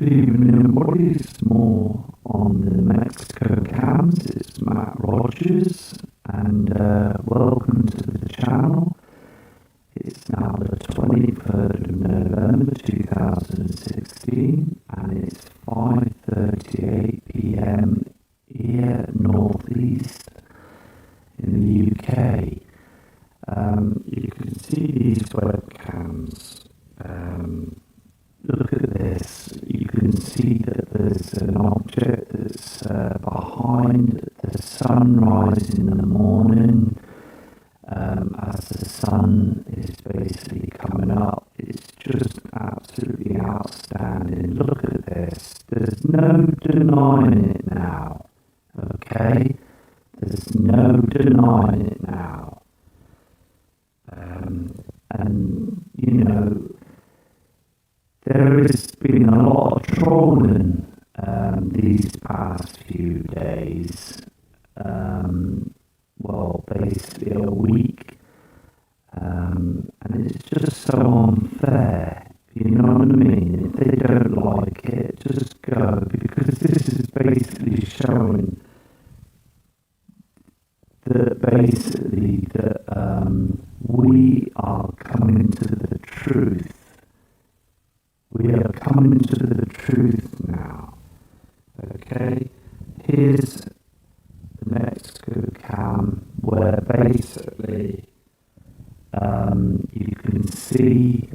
Good evening, everybody. It's more on the WEBCAMS. It's Matt Rogers, and welcome to the channel. It's now the 23rd of November 2016, and it's 5:38 PM here northeast in the UK. You can see these webcams. Look at this. You can see that there's an object that's behind the sunrise in the morning. As the sun is basically coming up, it's just absolutely outstanding. Look at this. There's no denying it now. Okay? There's no denying it now. And, you know, there has been a lot of trolling these past few days. Well, basically a week. And it's just so unfair. You know what I mean? If they don't like it, just go. Because this is basically showing that we are coming to the truth. We are coming to the truth now. Okay? Here's the next cam where basically you can see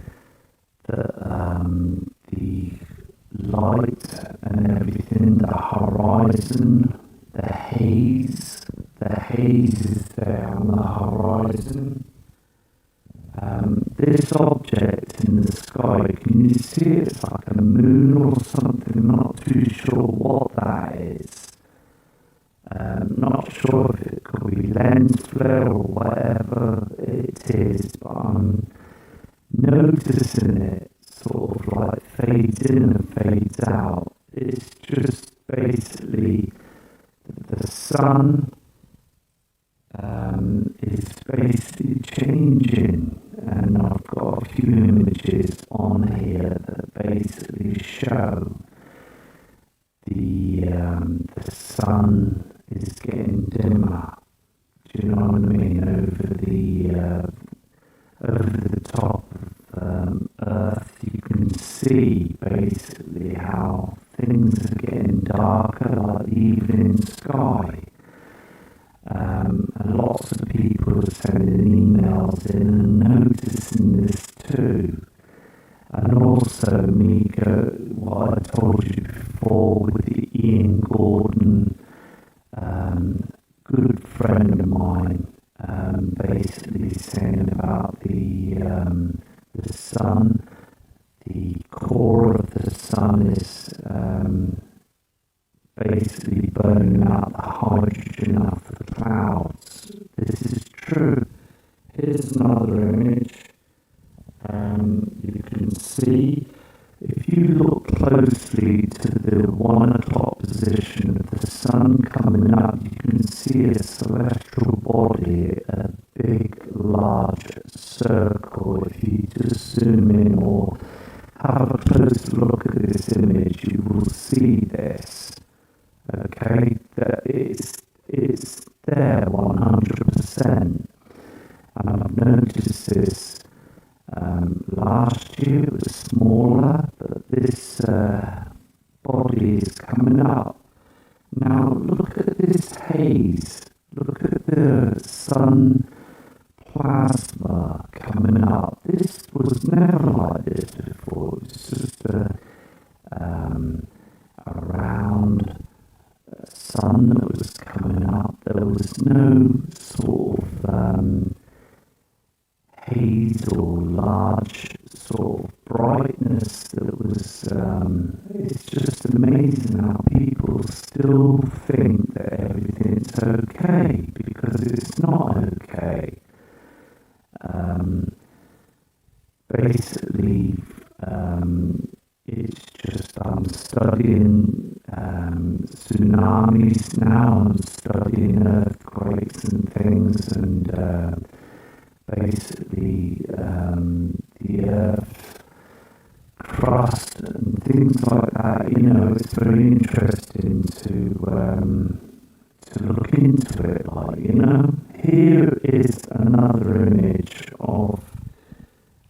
that the light and everything, the horizon, the haze is there on the horizon. This object in the sky, can you see it? It's like a moon or something, not too sure what that is. Not sure if it could be lens flare or whatever it is, but I'm noticing it sort of like fades in and fades out. It's just basically the sun is basically changing, and I've got a few images on here that basically show the sun is getting dimmer. Do you know what I mean? Over the top of Earth, you can see basically how things are getting darker, like the evening sky. And lots of people are sending emails in and noticing this too. And also what I told you before with the Ian Gordon, good friend of mine, basically saying about the sun, the core of the sun is basically burning out the hydrogen off the clouds. This is true. Here's another image. You can see, if you look closely to the 1 o'clock position of the sun coming up, you can see a celestial body, a big, large circle. If you just zoom in or have a close look at this image, you will see this. Okay, that it's there 100%. And I've noticed this last year. It was smaller, but this body is coming up. Now look at this haze. Look at the sun plasma coming up. This was never like this before. It was just a round sun that was coming up. There was no sort of haze or large sort of brightness that was, it's just amazing how people still think that everything's okay, because it's not okay. Basically, it's just, I'm studying tsunamis now, I'm studying earthquakes and things, and basically the earth crust and things like that. You know, it's very interesting to look into it. Like, you know, here is another image of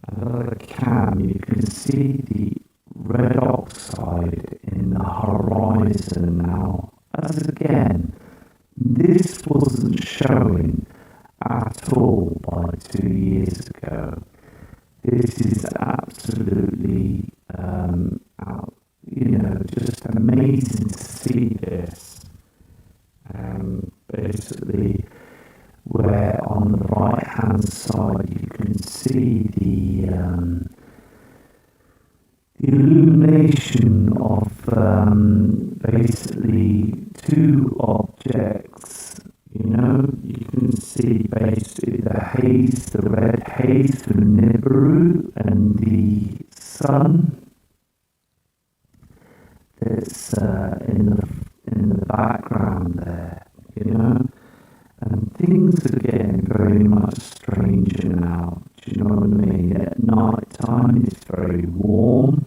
another cam. You can see the red oxide in the horizon now. As again, this wasn't showing at all by 2 years ago. This is absolutely, you know, just amazing to see this. Basically, where on the right hand side you can see the illumination of basically two objects. You know, you can see basically the haze, the red haze from NIBIRU, and the sun that's in the background there. You know, and things are getting very much stranger now. Do you know what I mean? At night time it's very warm.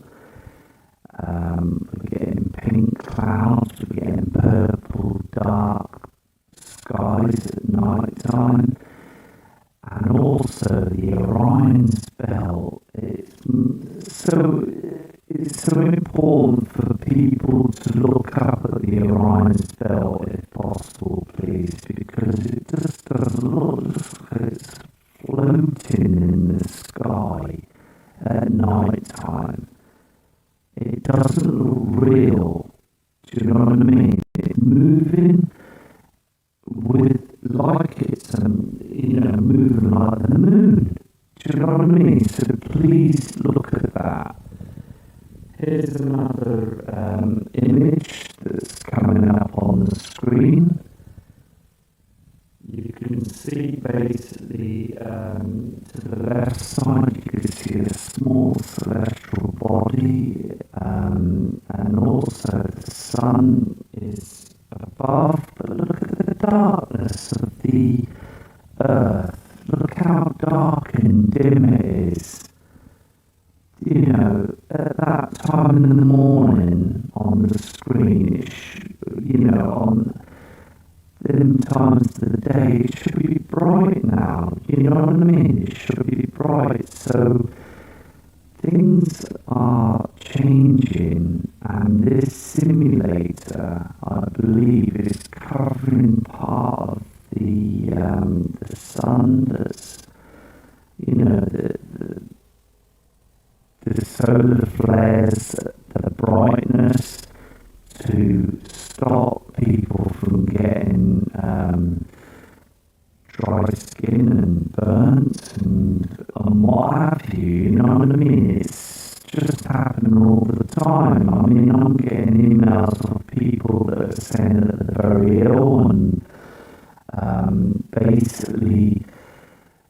We're getting pink clouds, we're getting purple, dark skies at night time. And also the Orion's belt. It's so important for people to look up at the Orion's belt if possible, please, because it just does look like it's floating in the sky at night time. It doesn't look real. Do you know what I mean? It's moving with like it's you know, moving like the moon. Do you know what I mean? So please look at that. Here's another image that's coming up on the screen. You can see basically to the left side you can see a small celestial body, and also the sun is above, but look at the darkness of the earth. Look how dark and dim it is. You know, at that time in the morning on the screen, you know, on them times of the day, it should be bright now. You know what I mean? It should be bright. So things are changing, and this simulator, I believe, is covering part of the sun that's, you know, the solar flares, the brightness, to stop people from getting dry skin and burnt and what have you. You know what I mean? It's just happening all the time. I mean, I'm getting emails of people that are saying that they're very ill, and basically,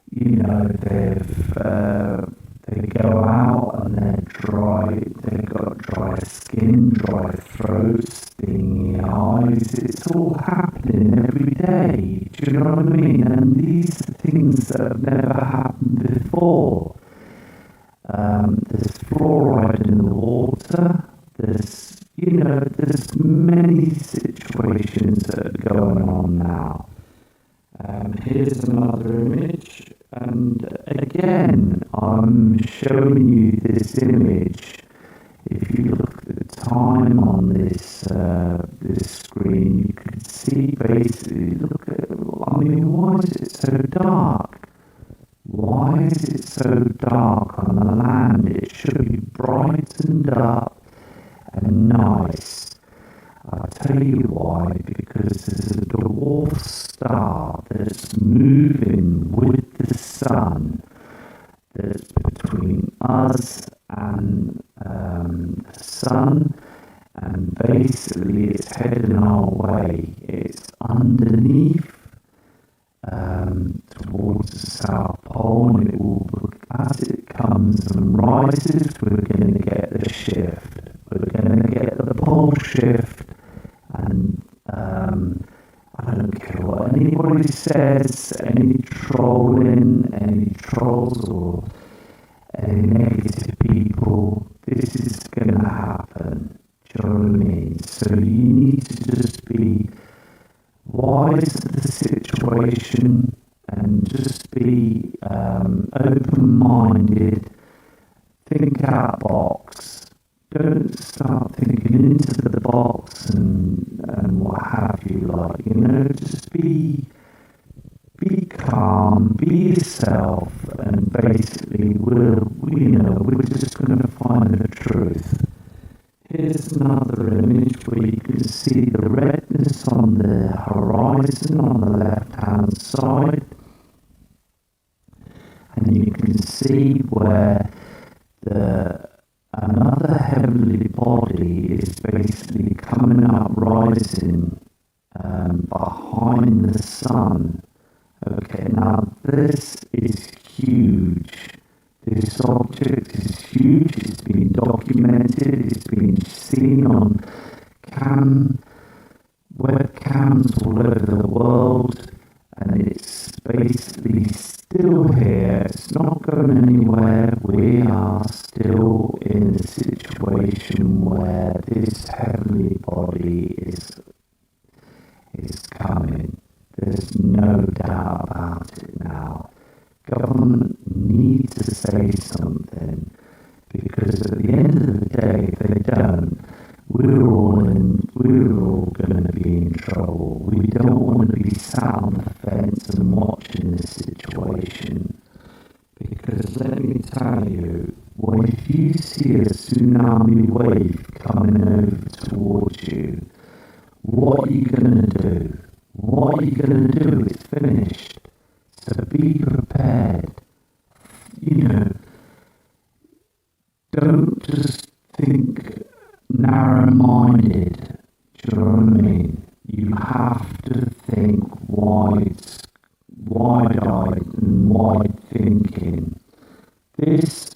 you know, they go out and they're dry, they've got dry skin, dry throats, stinging eyes. It's all happening every day. Do you know what I mean? And these are things that have never happened before. There's fluoride in the water. There's, you know, there's many situations that are going on now. Here's another image, and again, I'm showing you this image. If you look at the time on this screen, you can see basically, look at, I mean, why is it so dark? Why is it so dark on the land? It should be brightened up and nice. I'll tell you why, because there's a dwarf star that's moving with the sun, that's between us and the sun, and basically it's heading our way. It's underneath towards the South Pole, and it will, as it comes and rises, we're going to get the shift. We're going to get the pole shift, and I don't care what anybody says, any trolls or any negative people. this is going to happen. Do you know what I mean? So you need to just be wise to the situation and just be open-minded. Think out the box. Don't start thinking into the box and what have you. Like, you know, just be calm, be yourself, and basically we're just going to find the truth. Here's another image where you can see the redness on the horizon on the left-hand side, and you can see where another heavenly body is basically coming up, rising behind the sun. Okay, now this is huge. This object is huge. It's been documented. It's been seen on webcams all over the world, and it's basically still here. It's not going anywhere. We are still in a situation where this heavenly body is coming. There's no doubt about it now. Government needs to say something, because at the end of the day, if they don't, we're all going to be in trouble. We don't want to be sat on the fence and watching the situation, because let me tell you, well, if you see a tsunami wave coming over towards you, what are you going to do? What are you going to do? It's finished. So be prepared. You know, don't just think narrow-minded. Do you know what I mean? You have to think wide-eyed and wide thinking. This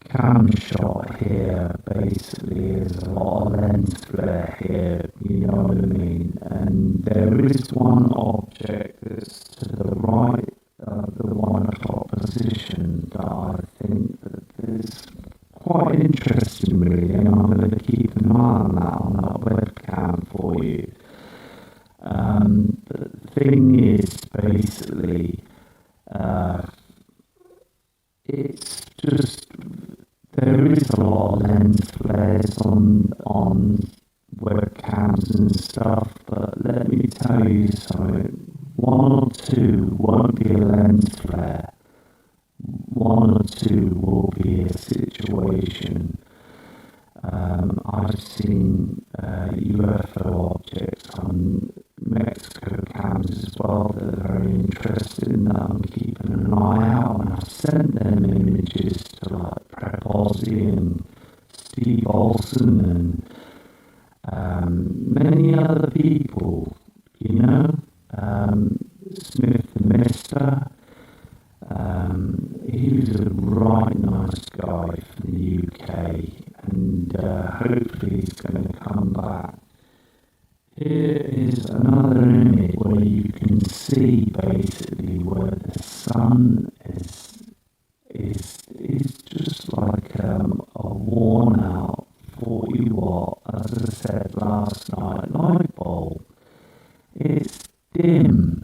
cam shot here basically is a lot of lens flare here, you know what I mean? And there is one object that's to the right of the 1 o'clock position that I think that is quite interesting really, and I'm going to keep an eye on that webcam for you. But the thing is basically it's just, there is a lot of lens flares on webcams and stuff, but let me tell you something, 1 or 2 won't be a lens flare, 1 or 2 will be a situation. I've seen UFO objects on Mexico cams as well that are very interesting, that I'm keeping an eye out, and I've sent them images to like Prep Aussie and Steve Olsen and many other people, you know, Smith and Mister. He was a right nice guy from the UK, and hopefully he's going to come back. Here is another image where you can see basically where the sun is just like a worn out 40 watt, as I said last night, light bulb. It's dim,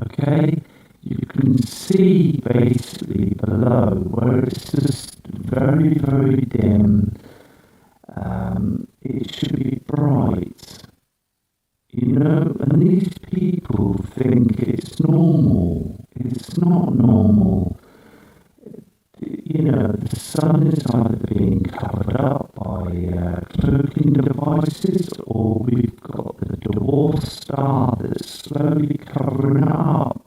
okay? You can see basically below where it's just very, very dim. It should be bright, you know, and these people think it's normal. It's not normal. You know, the sun is either being covered up by cloaking devices, or we've got the dwarf star that's slowly covering it up.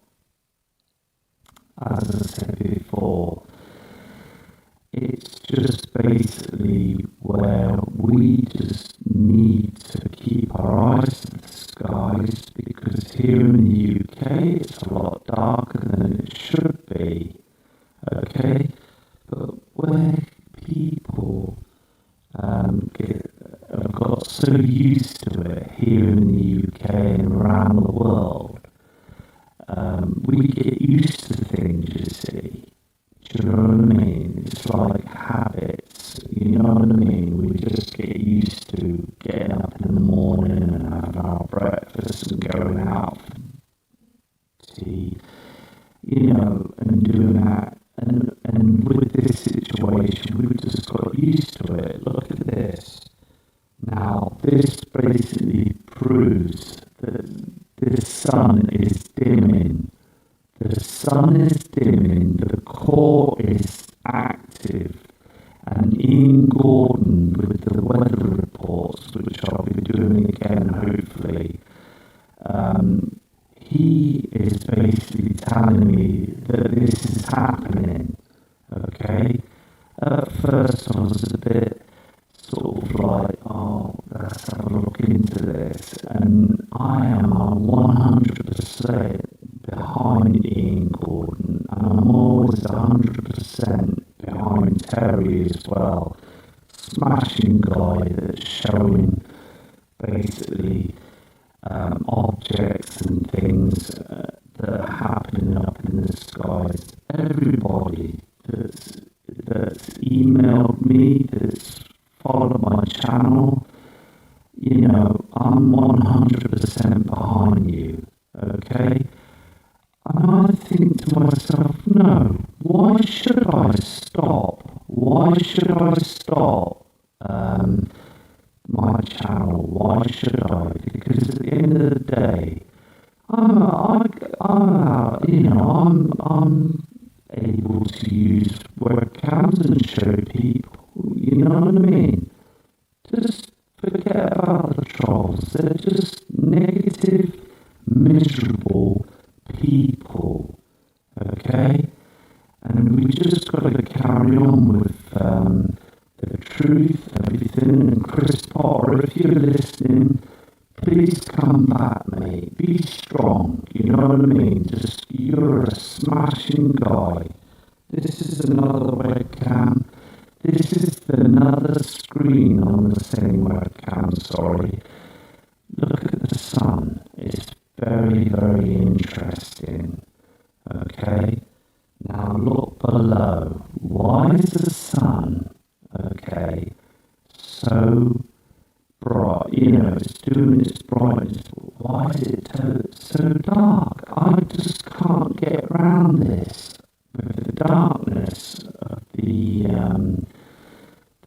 As I said before, it's just basically where we just need to keep our eyes to the skies, because here in the UK it's a lot darker than it should be, okay? But where people have got so used to it here in the UK and around the world, we get used to things, you see. Do you know mean? It's like habits, you know what I mean? We just get used to getting up in the morning and having our breakfast and going out for tea, you know, and doing that. And with this situation, we've just got used to it. Look at this. Now, this basically proves that the sun is dimming. The sun is dimming, the core is active, and Ian Gordon with the weather reports, which I'll be doing again hopefully, he is basically telling me that this is happening, okay? At first I was a bit sort of like, oh, let's have a look into this, and I am 100% behind Ian Gordon, and I'm always 100% behind Terry as well. Smashing guy that's showing basically objects and things that are happening up in the skies. Everybody that's emailed me, that's followed my channel, you know, I'm 100% behind you, okay? And I think to myself, no, why should I stop? Why should I stop my channel? Why should I? Because at the end of the day, I'm able to use webcams and show people, you know what I mean? Just forget about the trolls. They're just negative, miserable people, okay? And we just got to carry on with the truth, everything. And Chris Potter, if you're listening, please come back, mate. Be strong, you know what I mean? Just, you're a smashing guy. This is another webcam. This is another screen on the same webcam, sorry. Look at the sun. It's very, very interesting. Okay? Now look below. Why is the sun, okay, so bright? You know, it's doing its brightness. Why is it so dark? I just can't get around this. With the darkness of the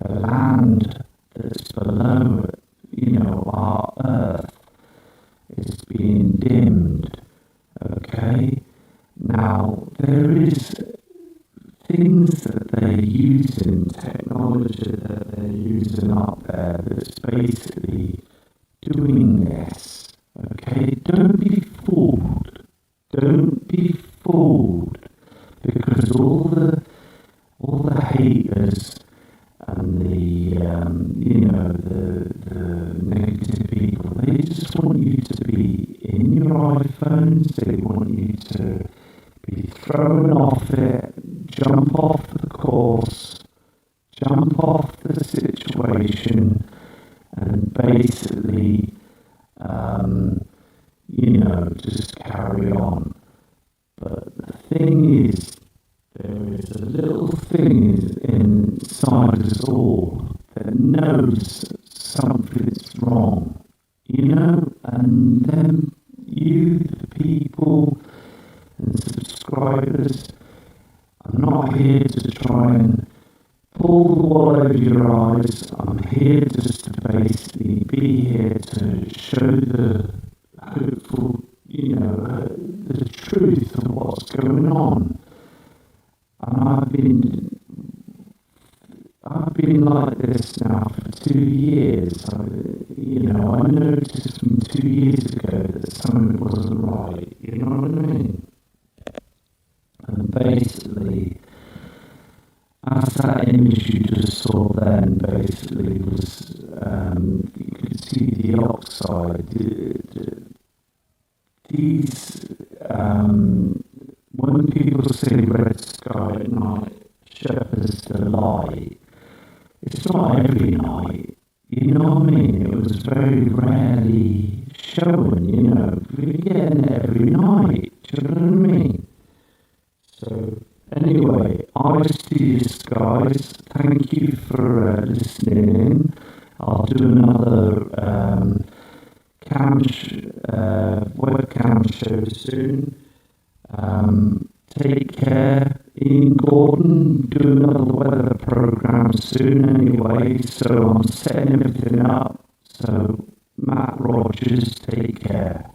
land that's below, you know, our earth is being dimmed, okay? Now, there is things that they're using, technology that they're using up there that's basically doing this, okay? Don't be fooled. Don't be fooled, because all the haters and the negative people, they just want you to be in your iPhones. They want you to be thrown off it, jump off the course, jump off the situation, and basically, just carry on. But the thing is, there is a little thing inside us all that knows something's wrong, you know, and then you, the people and subscribers, I'm not here to try and pull the wool over your eyes. I'm here just to basically be here to show the hopeful, the truth of what's going on. And I've been like this now for 2 years. I noticed from 2 years ago that something wasn't right. You know what I mean? And basically, as that image you just saw then, basically was, you could see the oxide. These, when people say red sky at night, Shepherd's Delight, it's not every night, you know what I mean? It was very rarely showing, we're getting it every night, do you know what I mean? So, Anyway, I see you guys. Thank you for listening in. I'll do another webcam show soon. Take care. Ian Gordon, do another weather program soon anyway, so I'm setting everything up. So, Matt Rogers, take care.